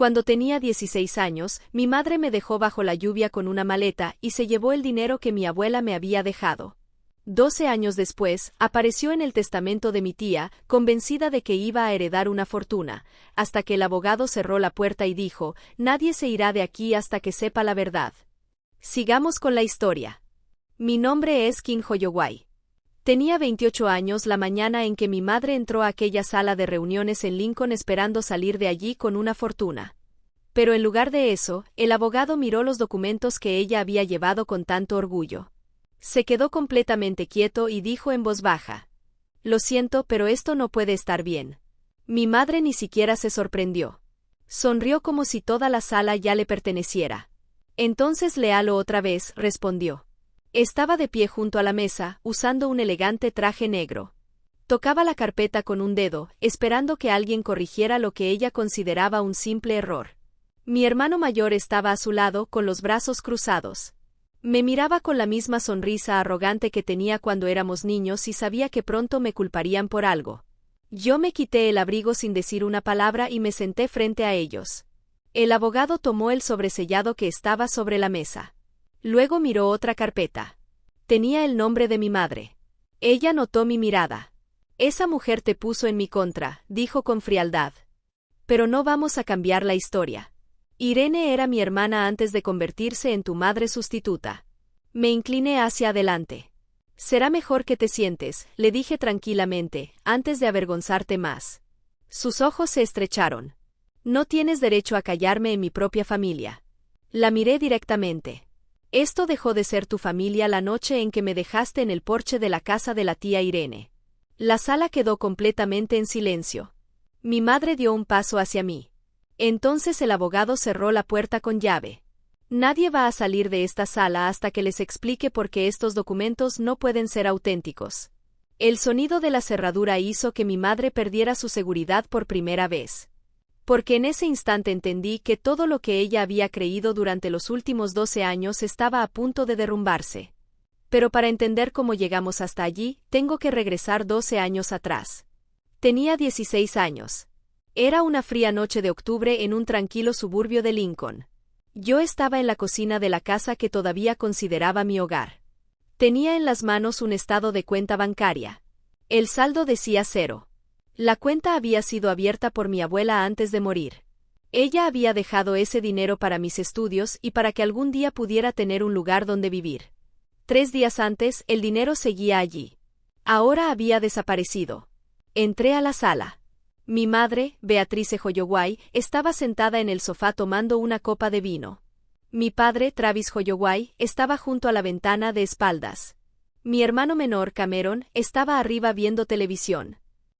Cuando tenía 16 años, mi madre me dejó bajo la lluvia con una maleta y se llevó el dinero que mi abuela me había dejado. 12 años después, apareció en el testamento de mi tía, convencida de que iba a heredar una fortuna, hasta que el abogado cerró la puerta y dijo, nadie se irá de aquí hasta que sepa la verdad. Sigamos con la historia. Mi nombre es King Hoyoway. Tenía 28 años la mañana en que mi madre entró a aquella sala de reuniones en Lincoln esperando salir de allí con una fortuna. Pero en lugar de eso, el abogado miró los documentos que ella había llevado con tanto orgullo. Se quedó completamente quieto y dijo en voz baja. Lo siento, pero esto no puede estar bien. Mi madre ni siquiera se sorprendió. Sonrió como si toda la sala ya le perteneciera. Entonces léalo otra vez, respondió. Estaba de pie junto a la mesa, usando un elegante traje negro. Tocaba la carpeta con un dedo, esperando que alguien corrigiera lo que ella consideraba un simple error. Mi hermano mayor estaba a su lado, con los brazos cruzados. Me miraba con la misma sonrisa arrogante que tenía cuando éramos niños y sabía que pronto me culparían por algo. Yo me quité el abrigo sin decir una palabra y me senté frente a ellos. El abogado tomó el sobresellado que estaba sobre la mesa. Luego miró otra carpeta. Tenía el nombre de mi madre. Ella notó mi mirada. Esa mujer te puso en mi contra, dijo con frialdad. Pero no vamos a cambiar la historia. Irene era mi hermana antes de convertirse en tu madre sustituta. Me incliné hacia adelante. Será mejor que te sientes, le dije tranquilamente, antes de avergonzarte más. Sus ojos se estrecharon. No tienes derecho a callarme en mi propia familia. La miré directamente. Esto dejó de ser tu familia la noche en que me dejaste en el porche de la casa de la tía Irene. La sala quedó completamente en silencio. Mi madre dio un paso hacia mí. Entonces el abogado cerró la puerta con llave. Nadie va a salir de esta sala hasta que les explique por qué estos documentos no pueden ser auténticos. El sonido de la cerradura hizo que mi madre perdiera su seguridad por primera vez. Porque en ese instante entendí que todo lo que ella había creído durante los últimos 12 años estaba a punto de derrumbarse. Pero para entender cómo llegamos hasta allí, tengo que regresar 12 años atrás. Tenía 16 años. Era una fría noche de octubre en un tranquilo suburbio de Lincoln. Yo estaba en la cocina de la casa que todavía consideraba mi hogar. Tenía en las manos un estado de cuenta bancaria. El saldo decía 0. La cuenta había sido abierta por mi abuela antes de morir. Ella había dejado ese dinero para mis estudios y para que algún día pudiera tener un lugar donde vivir. 3 días antes, el dinero seguía allí. Ahora había desaparecido. Entré a la sala. Mi madre, Beatrice Hoyoway, estaba sentada en el sofá tomando una copa de vino. Mi padre, Travis Hoyoway, estaba junto a la ventana de espaldas. Mi hermano menor, Cameron, estaba arriba viendo televisión.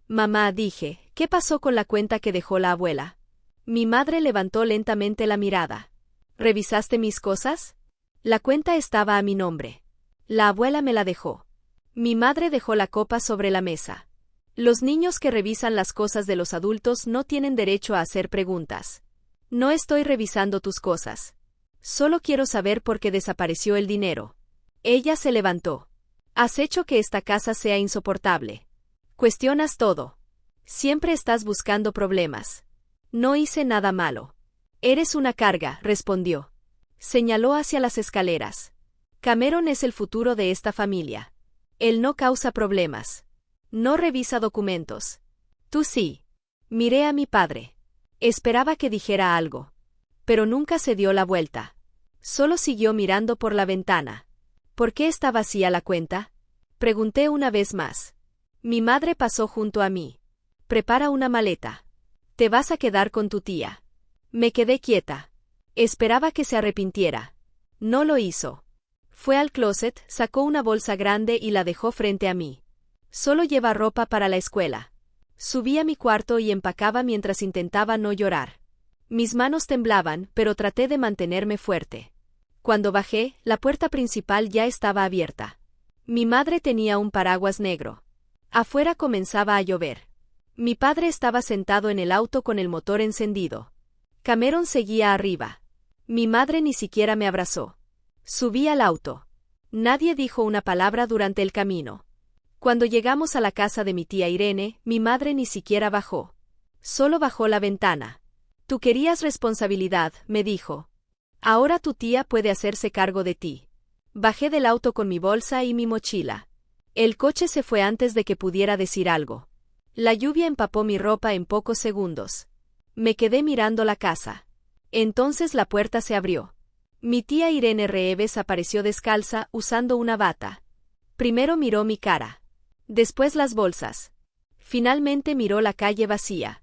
Mamá, dije, ¿qué pasó con la cuenta que dejó la abuela? Mi madre levantó lentamente la mirada. ¿Revisaste mis cosas? La cuenta estaba a mi nombre. La abuela me la dejó. Mi madre dejó la copa sobre la mesa. Los niños que revisan las cosas de los adultos no tienen derecho a hacer preguntas. No estoy revisando tus cosas. Solo quiero saber por qué desapareció el dinero. Ella se levantó. Has hecho que esta casa sea insoportable. Cuestionas todo. Siempre estás buscando problemas. No hice nada malo. Eres una carga, respondió. Señaló hacia las escaleras. Cameron es el futuro de esta familia. Él no causa problemas. No revisa documentos. Tú sí. Miré a mi padre. Esperaba que dijera algo. Pero nunca se dio la vuelta. Solo siguió mirando por la ventana. ¿Por qué está vacía la cuenta? Pregunté una vez más. Mi madre pasó junto a mí. Prepara una maleta. Te vas a quedar con tu tía. Me quedé quieta. Esperaba que se arrepintiera. No lo hizo. Fue al closet, sacó una bolsa grande y la dejó frente a mí. Solo lleva ropa para la escuela. Subí a mi cuarto y empacaba mientras intentaba no llorar. Mis manos temblaban, pero traté de mantenerme fuerte. Cuando bajé, la puerta principal ya estaba abierta. Mi madre tenía un paraguas negro. Afuera comenzaba a llover. Mi padre estaba sentado en el auto con el motor encendido. Cameron seguía arriba. Mi madre ni siquiera me abrazó. Subí al auto. Nadie dijo una palabra durante el camino. Cuando llegamos a la casa de mi tía Irene, mi madre ni siquiera bajó. Solo bajó la ventana. Tú querías responsabilidad, me dijo. Ahora tu tía puede hacerse cargo de ti. Bajé del auto con mi bolsa y mi mochila. El coche se fue antes de que pudiera decir algo. La lluvia empapó mi ropa en pocos segundos. Me quedé mirando la casa. Entonces la puerta se abrió. Mi tía Irene Reeves apareció descalza, usando una bata. Primero miró mi cara. Después las bolsas. Finalmente miró la calle vacía.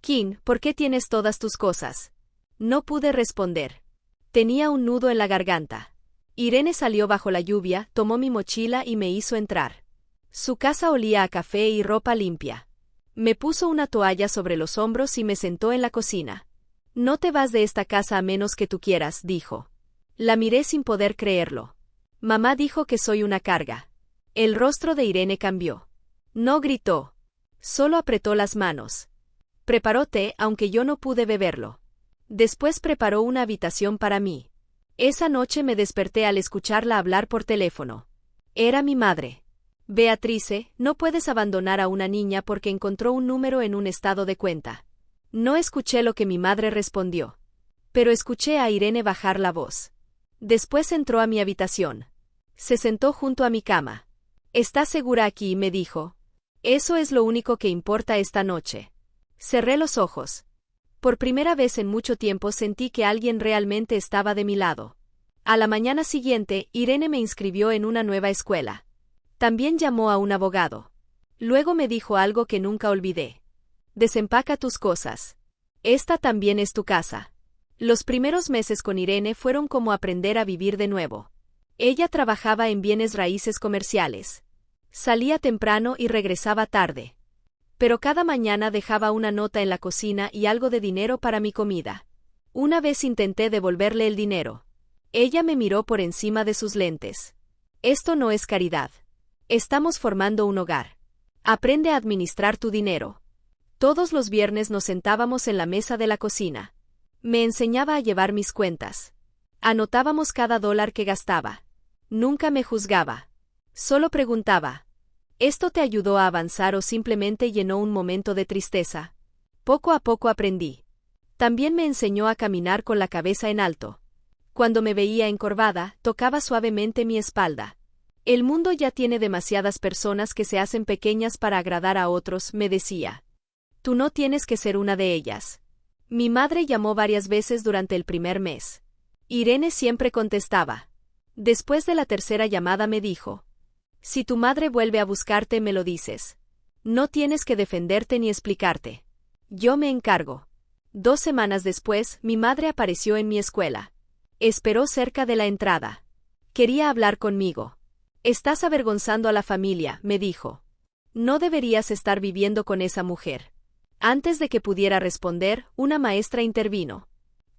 Kim, ¿por qué tienes todas tus cosas? No pude responder. Tenía un nudo en la garganta. Irene salió bajo la lluvia, tomó mi mochila y me hizo entrar. Su casa olía a café y ropa limpia. Me puso una toalla sobre los hombros y me sentó en la cocina. No te vas de esta casa a menos que tú quieras, dijo. La miré sin poder creerlo. Mamá dijo que soy una carga. El rostro de Irene cambió. No gritó. Solo apretó las manos. Preparó té, aunque yo no pude beberlo. Después preparó una habitación para mí. Esa noche me desperté al escucharla hablar por teléfono. Era mi madre. Beatrice, no puedes abandonar a una niña porque encontró un número en un estado de cuenta. No escuché lo que mi madre respondió. Pero escuché a Irene bajar la voz. Después entró a mi habitación. Se sentó junto a mi cama. ¿Estás segura aquí?, me dijo. Eso es lo único que importa esta noche. Cerré los ojos. Por primera vez en mucho tiempo sentí que alguien realmente estaba de mi lado. A la mañana siguiente, Irene me inscribió en una nueva escuela. También llamó a un abogado. Luego me dijo algo que nunca olvidé. Desempaca tus cosas. Esta también es tu casa. Los primeros meses con Irene fueron como aprender a vivir de nuevo. Ella trabajaba en bienes raíces comerciales. Salía temprano y regresaba tarde. Pero cada mañana dejaba una nota en la cocina y algo de dinero para mi comida. Una vez intenté devolverle el dinero. Ella me miró por encima de sus lentes. Esto no es caridad. Estamos formando un hogar. Aprende a administrar tu dinero. Todos los viernes nos sentábamos en la mesa de la cocina. Me enseñaba a llevar mis cuentas. Anotábamos cada dólar que gastaba. Nunca me juzgaba. Solo preguntaba. ¿Esto te ayudó a avanzar o simplemente llenó un momento de tristeza? Poco a poco aprendí. También me enseñó a caminar con la cabeza en alto. Cuando me veía encorvada, tocaba suavemente mi espalda. El mundo ya tiene demasiadas personas que se hacen pequeñas para agradar a otros, me decía. Tú no tienes que ser una de ellas. Mi madre llamó varias veces durante el primer mes. Irene siempre contestaba. Después de la tercera llamada me dijo. Si tu madre vuelve a buscarte, me lo dices. No tienes que defenderte ni explicarte. Yo me encargo. 2 semanas después, mi madre apareció en mi escuela. Esperó cerca de la entrada. Quería hablar conmigo. Estás avergonzando a la familia, me dijo. No deberías estar viviendo con esa mujer. Antes de que pudiera responder, una maestra intervino.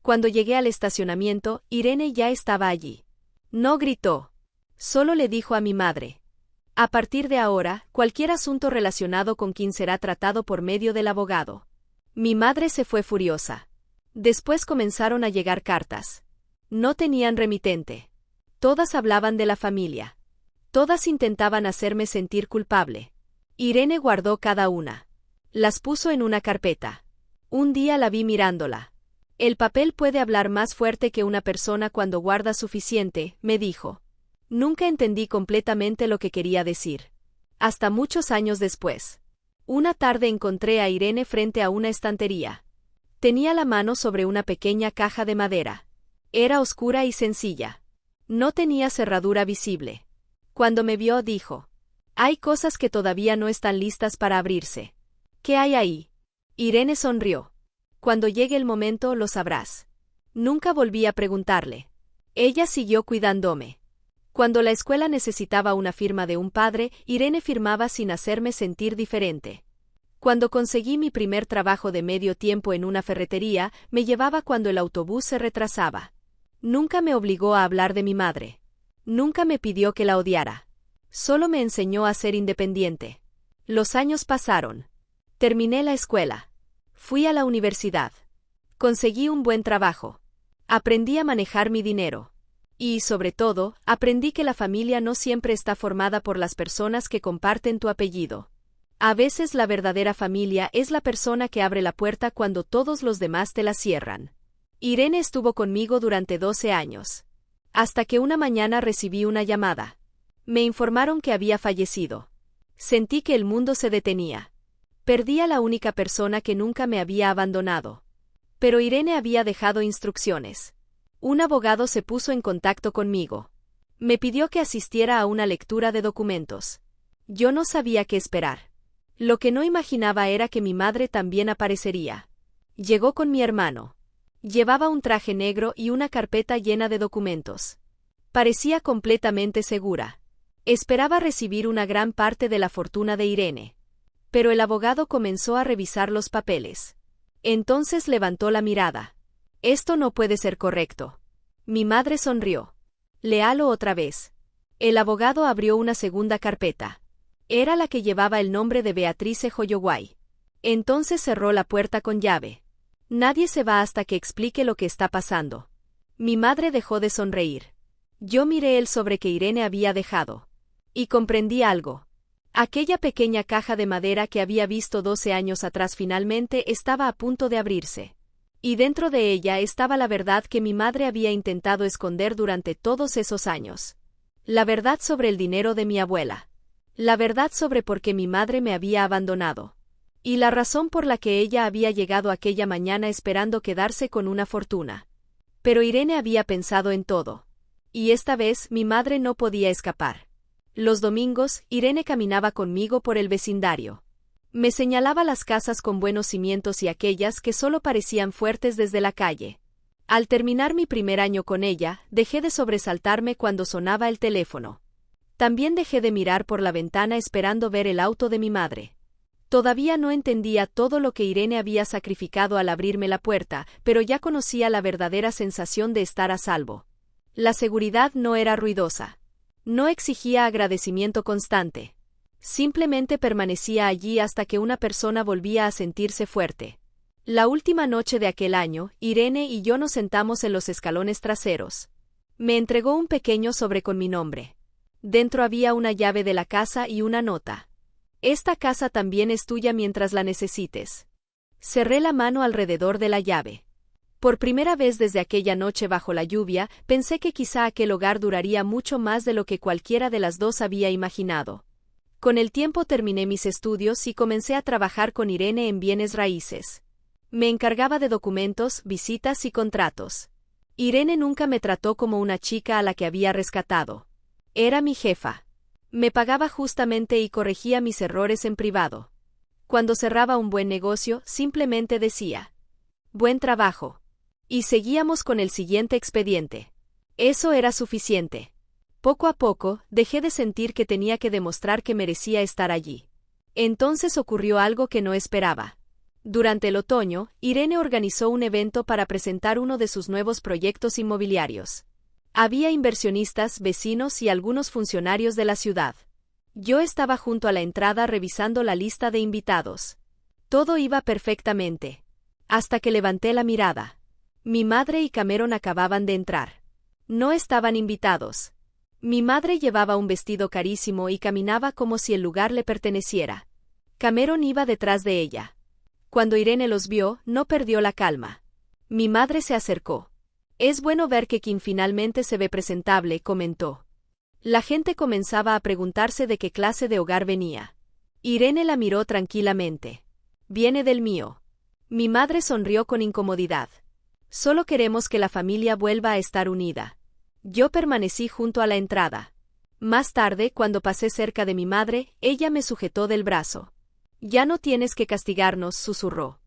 Cuando llegué al estacionamiento, Irene ya estaba allí. No gritó. Solo le dijo a mi madre. A partir de ahora, cualquier asunto relacionado con Kim será tratado por medio del abogado. Mi madre se fue furiosa. Después comenzaron a llegar cartas. No tenían remitente. Todas hablaban de la familia. Todas intentaban hacerme sentir culpable. Irene guardó cada una. Las puso en una carpeta. Un día la vi mirándola. El papel puede hablar más fuerte que una persona cuando guarda suficiente, me dijo. Nunca entendí completamente lo que quería decir. Hasta muchos años después. Una tarde encontré a Irene frente a una estantería. Tenía la mano sobre una pequeña caja de madera. Era oscura y sencilla. No tenía cerradura visible. Cuando me vio, dijo. Hay cosas que todavía no están listas para abrirse. ¿Qué hay ahí? Irene sonrió. Cuando llegue el momento, lo sabrás. Nunca volví a preguntarle. Ella siguió cuidándome. Cuando la escuela necesitaba una firma de un padre, Irene firmaba sin hacerme sentir diferente. Cuando conseguí mi primer trabajo de medio tiempo en una ferretería, me llevaba cuando el autobús se retrasaba. Nunca me obligó a hablar de mi madre. Nunca me pidió que la odiara. Solo me enseñó a ser independiente. Los años pasaron. Terminé la escuela. Fui a la universidad. Conseguí un buen trabajo. Aprendí a manejar mi dinero. Y, sobre todo, aprendí que la familia no siempre está formada por las personas que comparten tu apellido. A veces la verdadera familia es la persona que abre la puerta cuando todos los demás te la cierran. Irene estuvo conmigo durante 12 años. Hasta que una mañana recibí una llamada. Me informaron que había fallecido. Sentí que el mundo se detenía. Perdí a la única persona que nunca me había abandonado. Pero Irene había dejado instrucciones. Un abogado se puso en contacto conmigo. Me pidió que asistiera a una lectura de documentos. Yo no sabía qué esperar. Lo que no imaginaba era que mi madre también aparecería. Llegó con mi hermano. Llevaba un traje negro y una carpeta llena de documentos. Parecía completamente segura. Esperaba recibir una gran parte de la fortuna de Irene. Pero el abogado comenzó a revisar los papeles. Entonces levantó la mirada. Esto no puede ser correcto. Mi madre sonrió. Léalo otra vez. El abogado abrió una segunda carpeta. Era la que llevaba el nombre de Beatrice Holloway. Entonces cerró la puerta con llave. Nadie se va hasta que explique lo que está pasando. Mi madre dejó de sonreír. Yo miré el sobre que Irene había dejado. Y comprendí algo. Aquella pequeña caja de madera que había visto 12 años atrás finalmente estaba a punto de abrirse. Y dentro de ella estaba la verdad que mi madre había intentado esconder durante todos esos años. La verdad sobre el dinero de mi abuela. La verdad sobre por qué mi madre me había abandonado. Y la razón por la que ella había llegado aquella mañana esperando quedarse con una fortuna. Pero Irene había pensado en todo. Y esta vez mi madre no podía escapar. Los domingos, Irene caminaba conmigo por el vecindario. Me señalaba las casas con buenos cimientos y aquellas que solo parecían fuertes desde la calle. Al terminar mi primer año con ella, dejé de sobresaltarme cuando sonaba el teléfono. También dejé de mirar por la ventana esperando ver el auto de mi madre. Todavía no entendía todo lo que Irene había sacrificado al abrirme la puerta, pero ya conocía la verdadera sensación de estar a salvo. La seguridad no era ruidosa. No exigía agradecimiento constante. Simplemente permanecía allí hasta que una persona volvía a sentirse fuerte. La última noche de aquel año, Irene y yo nos sentamos en los escalones traseros. Me entregó un pequeño sobre con mi nombre. Dentro había una llave de la casa y una nota. Esta casa también es tuya mientras la necesites. Cerré la mano alrededor de la llave. Por primera vez desde aquella noche bajo la lluvia, pensé que quizá aquel hogar duraría mucho más de lo que cualquiera de las dos había imaginado. Con el tiempo terminé mis estudios y comencé a trabajar con Irene en bienes raíces. Me encargaba de documentos, visitas y contratos. Irene nunca me trató como una chica a la que había rescatado. Era mi jefa. Me pagaba justamente y corregía mis errores en privado. Cuando cerraba un buen negocio, simplemente decía: «Buen trabajo». Y seguíamos con el siguiente expediente. Eso era suficiente. Poco a poco, dejé de sentir que tenía que demostrar que merecía estar allí. Entonces ocurrió algo que no esperaba. Durante el otoño, Irene organizó un evento para presentar uno de sus nuevos proyectos inmobiliarios. Había inversionistas, vecinos y algunos funcionarios de la ciudad. Yo estaba junto a la entrada revisando la lista de invitados. Todo iba perfectamente. Hasta que levanté la mirada. Mi madre y Cameron acababan de entrar. No estaban invitados. Mi madre llevaba un vestido carísimo y caminaba como si el lugar le perteneciera. Cameron iba detrás de ella. Cuando Irene los vio, no perdió la calma. Mi madre se acercó. «Es bueno ver que Kim finalmente se ve presentable», comentó. La gente comenzaba a preguntarse de qué clase de hogar venía. Irene la miró tranquilamente. «Viene del mío». Mi madre sonrió con incomodidad. «Solo queremos que la familia vuelva a estar unida». Yo permanecí junto a la entrada. Más tarde, cuando pasé cerca de mi madre, ella me sujetó del brazo. «Ya no tienes que castigarnos», susurró.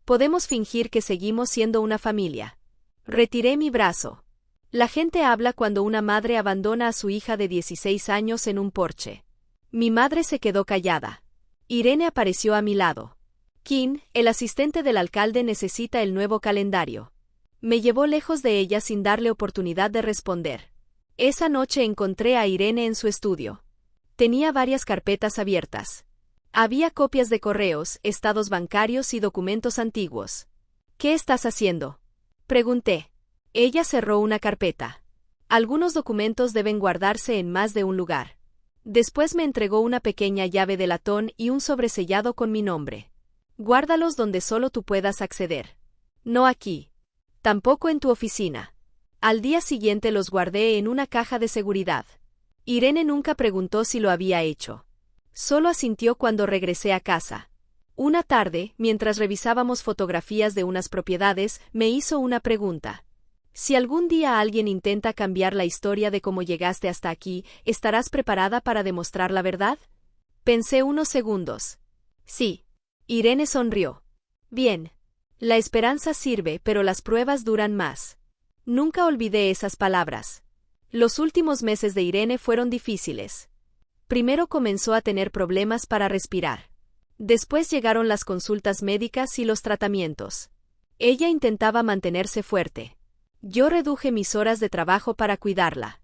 «Podemos fingir que seguimos siendo una familia». Retiré mi brazo. La gente habla cuando una madre abandona a su hija de 16 años en un porche. Mi madre se quedó callada. Irene apareció a mi lado. «Kim, el asistente del alcalde necesita el nuevo calendario». Me llevó lejos de ella sin darle oportunidad de responder. Esa noche encontré a Irene en su estudio. Tenía varias carpetas abiertas. Había copias de correos, estados bancarios y documentos antiguos. «¿Qué estás haciendo?», pregunté. Ella cerró una carpeta. «Algunos documentos deben guardarse en más de un lugar. Después me entregó una pequeña llave de latón y un sobresellado con mi nombre. Guárdalos donde solo tú puedas acceder. No aquí. Tampoco en tu oficina. Al día siguiente los guardé en una caja de seguridad. Irene nunca preguntó si lo había hecho. Solo asintió cuando regresé a casa. Una tarde, mientras revisábamos fotografías de unas propiedades, me hizo una pregunta. Si algún día alguien intenta cambiar la historia de cómo llegaste hasta aquí, ¿estarás preparada para demostrar la verdad? Pensé unos segundos. Sí. Irene sonrió. Bien. La esperanza sirve, pero las pruebas duran más. Nunca olvidé esas palabras. Los últimos meses de Irene fueron difíciles. Primero comenzó a tener problemas para respirar. Después llegaron las consultas médicas y los tratamientos. Ella intentaba mantenerse fuerte. Yo reduje mis horas de trabajo para cuidarla.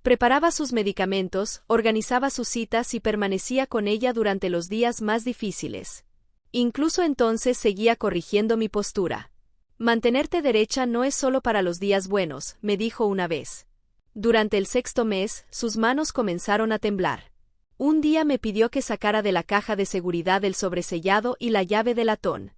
Preparaba sus medicamentos, organizaba sus citas y permanecía con ella durante los días más difíciles. Incluso entonces seguía corrigiendo mi postura. Mantenerte derecha no es solo para los días buenos, me dijo una vez. Durante el 6º mes, sus manos comenzaron a temblar. Un día me pidió que sacara de la caja de seguridad el sobresellado y la llave de latón.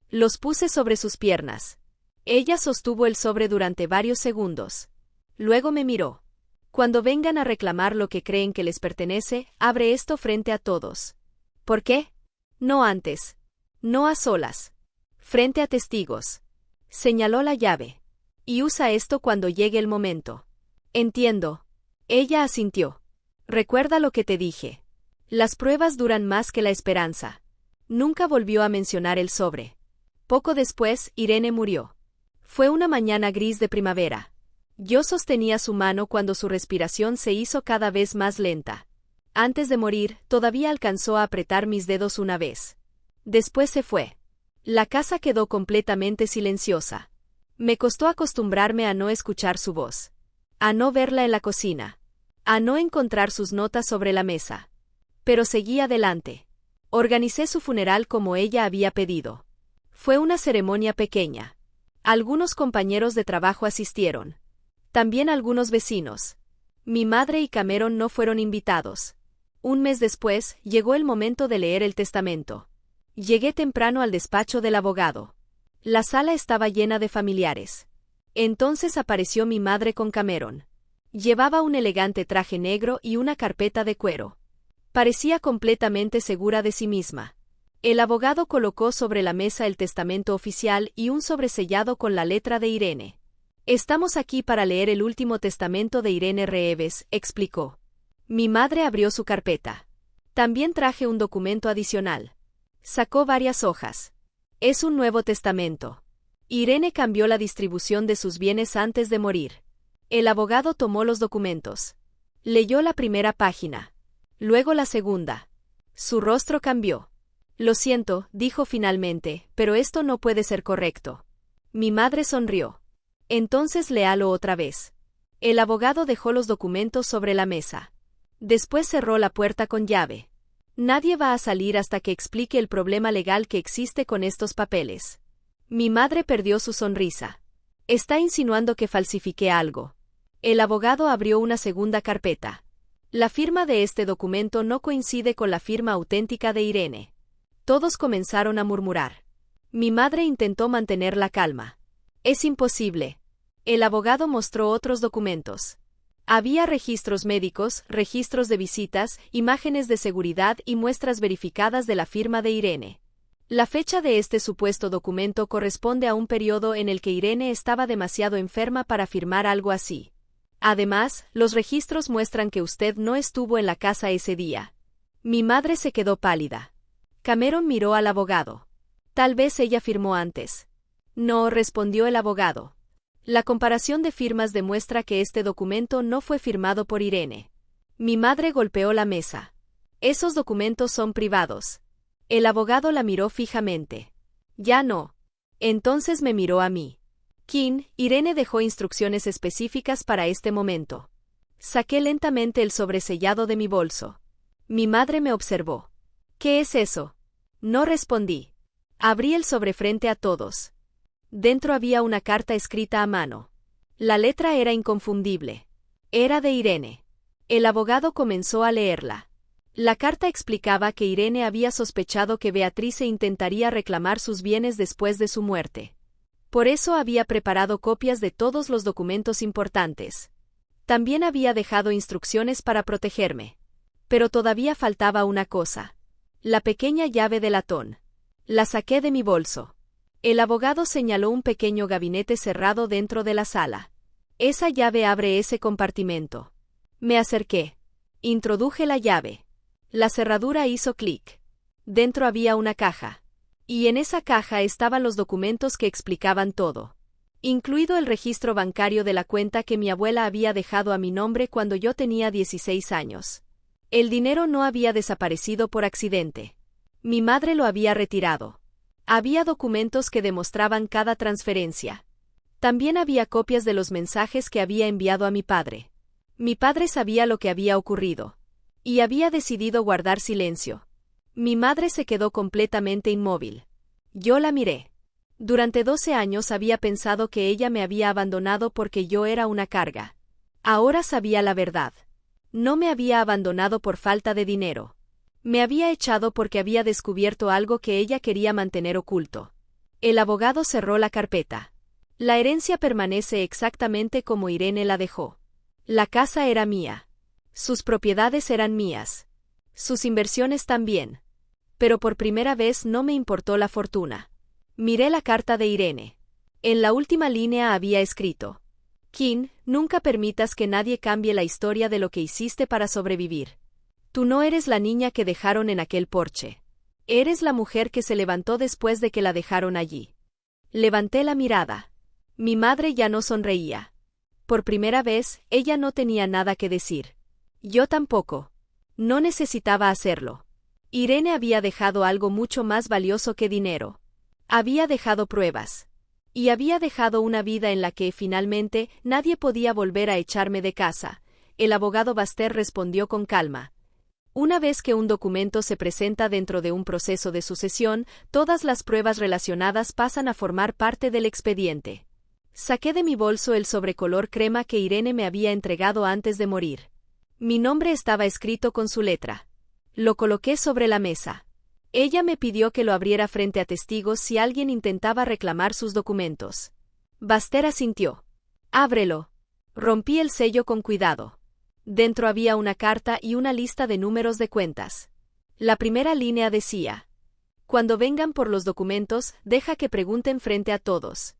Los puse sobre sus piernas. Ella sostuvo el sobre durante varios segundos. Luego me miró. Cuando vengan a reclamar lo que creen que les pertenece, abre esto frente a todos. ¿Por qué? No antes. No a solas. Frente a testigos. Señaló la llave. Y usa esto cuando llegue el momento. Entiendo. Ella asintió. Recuerda lo que te dije. Las pruebas duran más que la esperanza. Nunca volvió a mencionar el sobre. Poco después, Irene murió. Fue una mañana gris de primavera. Yo sostenía su mano cuando su respiración se hizo cada vez más lenta. Antes de morir, todavía alcanzó a apretar mis dedos una vez. Después se fue. La casa quedó completamente silenciosa. Me costó acostumbrarme a no escuchar su voz. A no verla en la cocina. A no encontrar sus notas sobre la mesa. Pero seguí adelante. Organicé su funeral como ella había pedido. Fue una ceremonia pequeña. Algunos compañeros de trabajo asistieron. También algunos vecinos. Mi madre y Cameron no fueron invitados. Un mes después, llegó el momento de leer el testamento. Llegué temprano al despacho del abogado. La sala estaba llena de familiares. Entonces apareció mi madre con Cameron. Llevaba un elegante traje negro y una carpeta de cuero. Parecía completamente segura de sí misma. El abogado colocó sobre la mesa el testamento oficial y un sobresellado con la letra de Irene. Estamos aquí para leer el último testamento de Irene Reeves, explicó. Mi madre abrió su carpeta. También traje un documento adicional. Sacó varias hojas. Es un nuevo testamento. Irene cambió la distribución de sus bienes antes de morir. El abogado tomó los documentos. Leyó la primera página. Luego la segunda. Su rostro cambió. Lo siento, dijo finalmente, pero esto no puede ser correcto. Mi madre sonrió. Entonces léalo otra vez. El abogado dejó los documentos sobre la mesa. Después cerró la puerta con llave. Nadie va a salir hasta que explique el problema legal que existe con estos papeles. Mi madre perdió su sonrisa. Está insinuando que falsifiqué algo. El abogado abrió una segunda carpeta. La firma de este documento no coincide con la firma auténtica de Irene. Todos comenzaron a murmurar. Mi madre intentó mantener la calma. Es imposible. El abogado mostró otros documentos. Había registros médicos, registros de visitas, imágenes de seguridad y muestras verificadas de la firma de Irene. La fecha de este supuesto documento corresponde a un periodo en el que Irene estaba demasiado enferma para firmar algo así. Además, los registros muestran que usted no estuvo en la casa ese día. Mi madre se quedó pálida. Cameron miró al abogado. Tal vez ella firmó antes. No, respondió el abogado. La comparación de firmas demuestra que este documento no fue firmado por Irene. Mi madre golpeó la mesa. Esos documentos son privados. El abogado la miró fijamente. Ya no. Entonces me miró a mí. Kim, Irene dejó instrucciones específicas para este momento. Saqué lentamente el sobresellado de mi bolso. Mi madre me observó. ¿Qué es eso? No respondí. Abrí el sobre frente a todos. Dentro había una carta escrita a mano. La letra era inconfundible. Era de Irene. El abogado comenzó a leerla. La carta explicaba que Irene había sospechado que Beatrice intentaría reclamar sus bienes después de su muerte. Por eso había preparado copias de todos los documentos importantes. También había dejado instrucciones para protegerme. Pero todavía faltaba una cosa. La pequeña llave de latón. La saqué de mi bolso. El abogado señaló un pequeño gabinete cerrado dentro de la sala. Esa llave abre ese compartimento. Me acerqué. Introduje la llave. La cerradura hizo clic. Dentro había una caja. Y en esa caja estaban los documentos que explicaban todo. Incluido el registro bancario de la cuenta que mi abuela había dejado a mi nombre cuando yo tenía 16 años. El dinero no había desaparecido por accidente. Mi madre lo había retirado. Había documentos que demostraban cada transferencia. También había copias de los mensajes que había enviado a mi padre. Mi padre sabía lo que había ocurrido. Y había decidido guardar silencio. Mi madre se quedó completamente inmóvil. Yo la miré. Durante 12 años había pensado que ella me había abandonado porque yo era una carga. Ahora sabía la verdad. No me había abandonado por falta de dinero. Me había echado porque había descubierto algo que ella quería mantener oculto. El abogado cerró la carpeta. La herencia permanece exactamente como Irene la dejó. La casa era mía. Sus propiedades eran mías. Sus inversiones también. Pero por primera vez no me importó la fortuna. Miré la carta de Irene. En la última línea había escrito: Kim, nunca permitas que nadie cambie la historia de lo que hiciste para sobrevivir. Tú no eres la niña que dejaron en aquel porche. Eres la mujer que se levantó después de que la dejaron allí. Levanté la mirada. Mi madre ya no sonreía. Por primera vez, ella no tenía nada que decir. Yo tampoco. No necesitaba hacerlo. Irene había dejado algo mucho más valioso que dinero. Había dejado pruebas. Y había dejado una vida en la que, finalmente, nadie podía volver a echarme de casa. El abogado Baster respondió con calma. Una vez que un documento se presenta dentro de un proceso de sucesión, todas las pruebas relacionadas pasan a formar parte del expediente. Saqué de mi bolso el sobrecolor crema que Irene me había entregado antes de morir. Mi nombre estaba escrito con su letra. Lo coloqué sobre la mesa. Ella me pidió que lo abriera frente a testigos si alguien intentaba reclamar sus documentos. Baster asintió. Ábrelo. Rompí el sello con cuidado. Dentro había una carta y una lista de números de cuentas. La primera línea decía: Cuando vengan por los documentos, deja que pregunten frente a todos.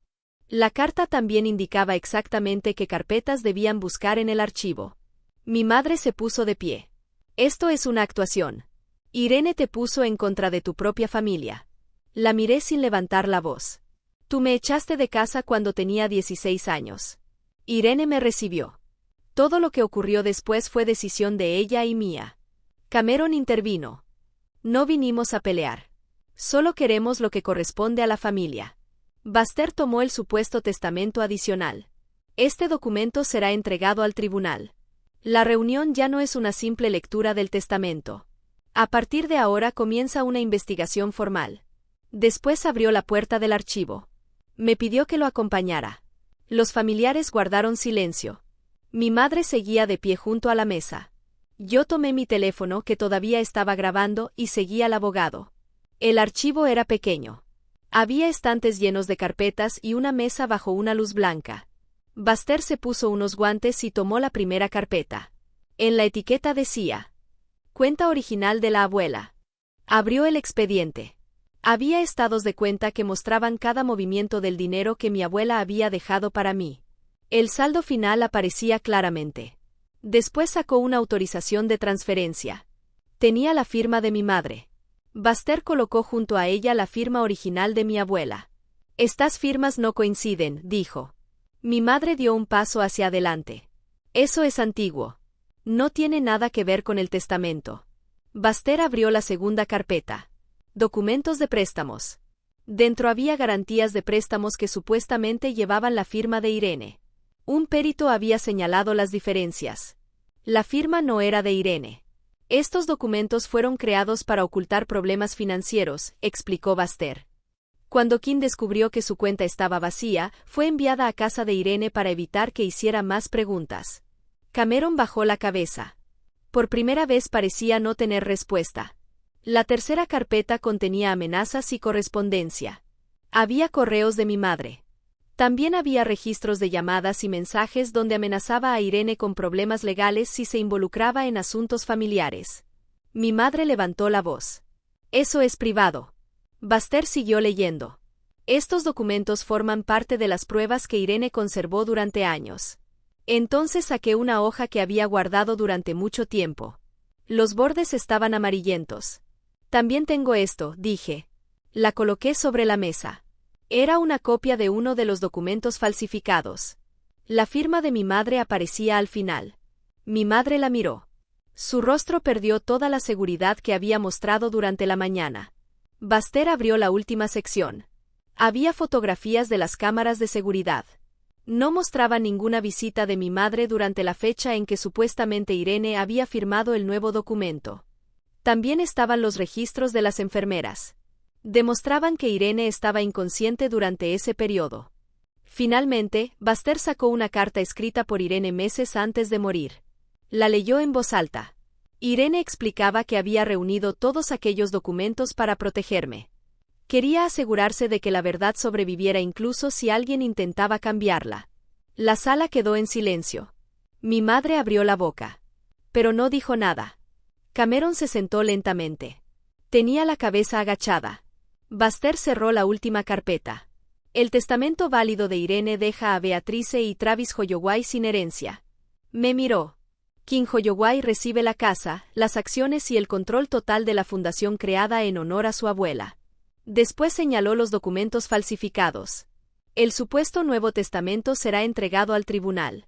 La carta también indicaba exactamente qué carpetas debían buscar en el archivo. Mi madre se puso de pie. Esto es una actuación. Irene te puso en contra de tu propia familia. La miré sin levantar la voz. Tú me echaste de casa cuando tenía 16 años. Irene me recibió. Todo lo que ocurrió después fue decisión de ella y mía. Cameron intervino. No vinimos a pelear. Solo queremos lo que corresponde a la familia. Baster tomó el supuesto testamento adicional. Este documento será entregado al tribunal. La reunión ya no es una simple lectura del testamento. A partir de ahora comienza una investigación formal. Después abrió la puerta del archivo. Me pidió que lo acompañara. Los familiares guardaron silencio. Mi madre seguía de pie junto a la mesa. Yo tomé mi teléfono que todavía estaba grabando y seguí al abogado. El archivo era pequeño. Había estantes llenos de carpetas y una mesa bajo una luz blanca. Baster se puso unos guantes y tomó la primera carpeta. En la etiqueta decía: Cuenta original de la abuela. Abrió el expediente. Había estados de cuenta que mostraban cada movimiento del dinero que mi abuela había dejado para mí. El saldo final aparecía claramente. Después sacó una autorización de transferencia. Tenía la firma de mi madre. Baster colocó junto a ella la firma original de mi abuela. Estas firmas no coinciden, dijo. Mi madre dio un paso hacia adelante. Eso es antiguo. No tiene nada que ver con el testamento. Baster abrió la segunda carpeta. Documentos de préstamos. Dentro había garantías de préstamos que supuestamente llevaban la firma de Irene. Un perito había señalado las diferencias. La firma no era de Irene. Estos documentos fueron creados para ocultar problemas financieros, explicó Baster. Cuando Kim descubrió que su cuenta estaba vacía, fue enviada a casa de Irene para evitar que hiciera más preguntas. Cameron bajó la cabeza. Por primera vez parecía no tener respuesta. La tercera carpeta contenía amenazas y correspondencia. Había correos de mi madre. También había registros de llamadas y mensajes donde amenazaba a Irene con problemas legales si se involucraba en asuntos familiares. Mi madre levantó la voz. Eso es privado. Baster siguió leyendo. Estos documentos forman parte de las pruebas que Irene conservó durante años. Entonces saqué una hoja que había guardado durante mucho tiempo. Los bordes estaban amarillentos. También tengo esto, dije. La coloqué sobre la mesa. Era una copia de uno de los documentos falsificados. La firma de mi madre aparecía al final. Mi madre la miró. Su rostro perdió toda la seguridad que había mostrado durante la mañana. Baster abrió la última sección. Había fotografías de las cámaras de seguridad. No mostraba ninguna visita de mi madre durante la fecha en que supuestamente Irene había firmado el nuevo documento. También estaban los registros de las enfermeras. Demostraban que Irene estaba inconsciente durante ese periodo. Finalmente, Baster sacó una carta escrita por Irene meses antes de morir. La leyó en voz alta. Irene explicaba que había reunido todos aquellos documentos para protegerme. Quería asegurarse de que la verdad sobreviviera incluso si alguien intentaba cambiarla. La sala quedó en silencio. Mi madre abrió la boca. Pero no dijo nada. Cameron se sentó lentamente. Tenía la cabeza agachada. Baster cerró la última carpeta. El testamento válido de Irene deja a Beatrice y Travis Holloway sin herencia. Me miró. King Holloway recibe la casa, las acciones y el control total de la fundación creada en honor a su abuela. Después señaló los documentos falsificados. El supuesto Nuevo Testamento será entregado al tribunal.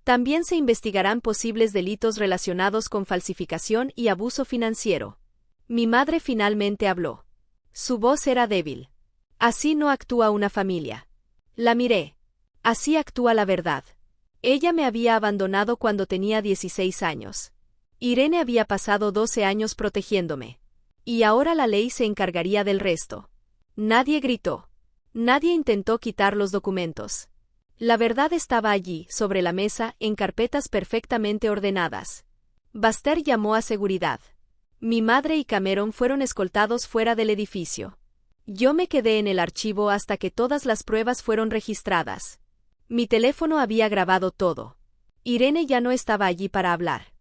También se investigarán posibles delitos relacionados con falsificación y abuso financiero. Mi madre finalmente habló. Su voz era débil. Así no actúa una familia. La miré. Así actúa la verdad. Ella me había abandonado cuando tenía 16 años. Irene había pasado 12 años protegiéndome. Y ahora la ley se encargaría del resto. Nadie gritó. Nadie intentó quitar los documentos. La verdad estaba allí, sobre la mesa, en carpetas perfectamente ordenadas. Baster llamó a seguridad. Mi madre y Cameron fueron escoltados fuera del edificio. Yo me quedé en el archivo hasta que todas las pruebas fueron registradas. Mi teléfono había grabado todo. Irene ya no estaba allí para hablar.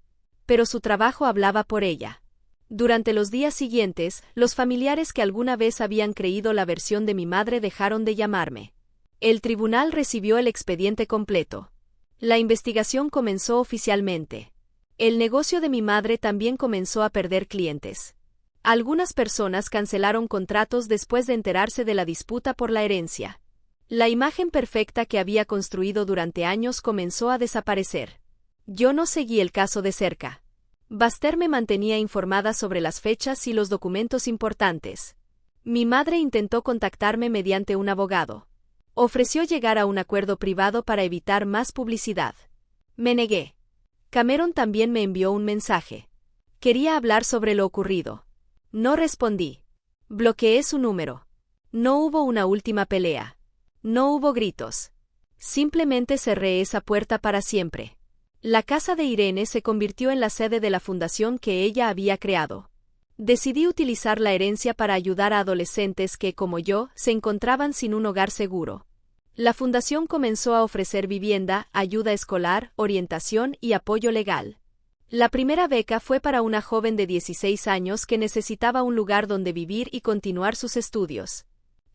Pero su trabajo hablaba por ella. Durante los días siguientes, los familiares que alguna vez habían creído la versión de mi madre dejaron de llamarme. El tribunal recibió el expediente completo. La investigación comenzó oficialmente. El negocio de mi madre también comenzó a perder clientes. Algunas personas cancelaron contratos después de enterarse de la disputa por la herencia. La imagen perfecta que había construido durante años comenzó a desaparecer. Yo no seguí el caso de cerca. Baster me mantenía informada sobre las fechas y los documentos importantes. Mi madre intentó contactarme mediante un abogado. Ofreció llegar a un acuerdo privado para evitar más publicidad. Me negué. Cameron también me envió un mensaje. Quería hablar sobre lo ocurrido. No respondí. Bloqueé su número. No hubo una última pelea. No hubo gritos. Simplemente cerré esa puerta para siempre. La casa de Irene se convirtió en la sede de la fundación que ella había creado. Decidí utilizar la herencia para ayudar a adolescentes que, como yo, se encontraban sin un hogar seguro. La fundación comenzó a ofrecer vivienda, ayuda escolar, orientación y apoyo legal. La primera beca fue para una joven de 16 años que necesitaba un lugar donde vivir y continuar sus estudios.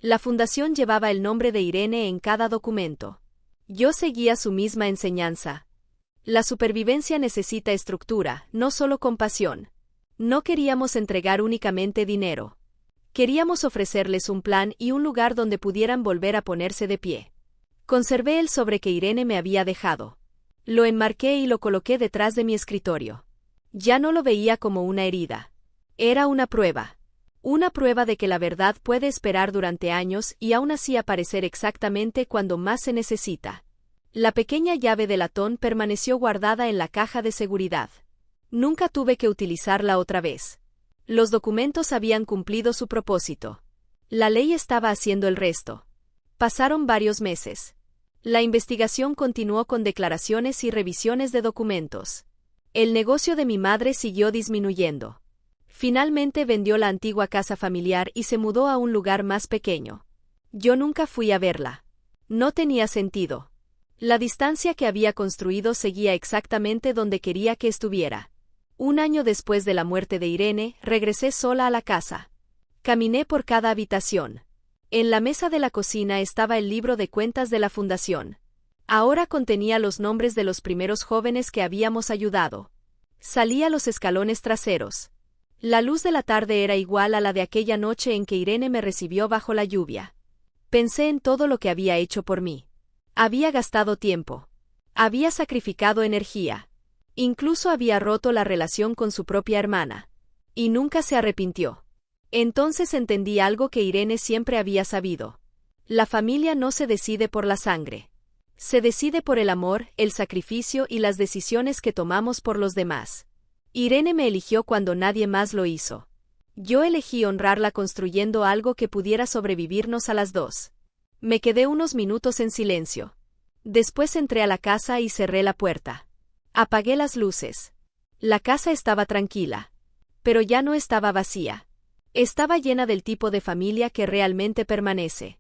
La fundación llevaba el nombre de Irene en cada documento. Yo seguía su misma enseñanza. La supervivencia necesita estructura, no solo compasión. No queríamos entregar únicamente dinero. Queríamos ofrecerles un plan y un lugar donde pudieran volver a ponerse de pie. Conservé el sobre que Irene me había dejado. Lo enmarqué y lo coloqué detrás de mi escritorio. Ya no lo veía como una herida. Era una prueba. Una prueba de que la verdad puede esperar durante años y aún así aparecer exactamente cuando más se necesita. La pequeña llave de latón permaneció guardada en la caja de seguridad. Nunca tuve que utilizarla otra vez. Los documentos habían cumplido su propósito. La ley estaba haciendo el resto. Pasaron varios meses. La investigación continuó con declaraciones y revisiones de documentos. El negocio de mi madre siguió disminuyendo. Finalmente vendió la antigua casa familiar y se mudó a un lugar más pequeño. Yo nunca fui a verla. No tenía sentido. La distancia que había construido seguía exactamente donde quería que estuviera. Un año después de la muerte de Irene, regresé sola a la casa. Caminé por cada habitación. En la mesa de la cocina estaba el libro de cuentas de la fundación. Ahora contenía los nombres de los primeros jóvenes que habíamos ayudado. Salí a los escalones traseros. La luz de la tarde era igual a la de aquella noche en que Irene me recibió bajo la lluvia. Pensé en todo lo que había hecho por mí. Había gastado tiempo. Había sacrificado energía. Incluso había roto la relación con su propia hermana. Y nunca se arrepintió. Entonces entendí algo que Irene siempre había sabido. La familia no se decide por la sangre. Se decide por el amor, el sacrificio y las decisiones que tomamos por los demás. Irene me eligió cuando nadie más lo hizo. Yo elegí honrarla construyendo algo que pudiera sobrevivirnos a las dos. Me quedé unos minutos en silencio. Después entré a la casa y cerré la puerta. Apagué las luces. La casa estaba tranquila. Pero ya no estaba vacía. Estaba llena del tipo de familia que realmente permanece.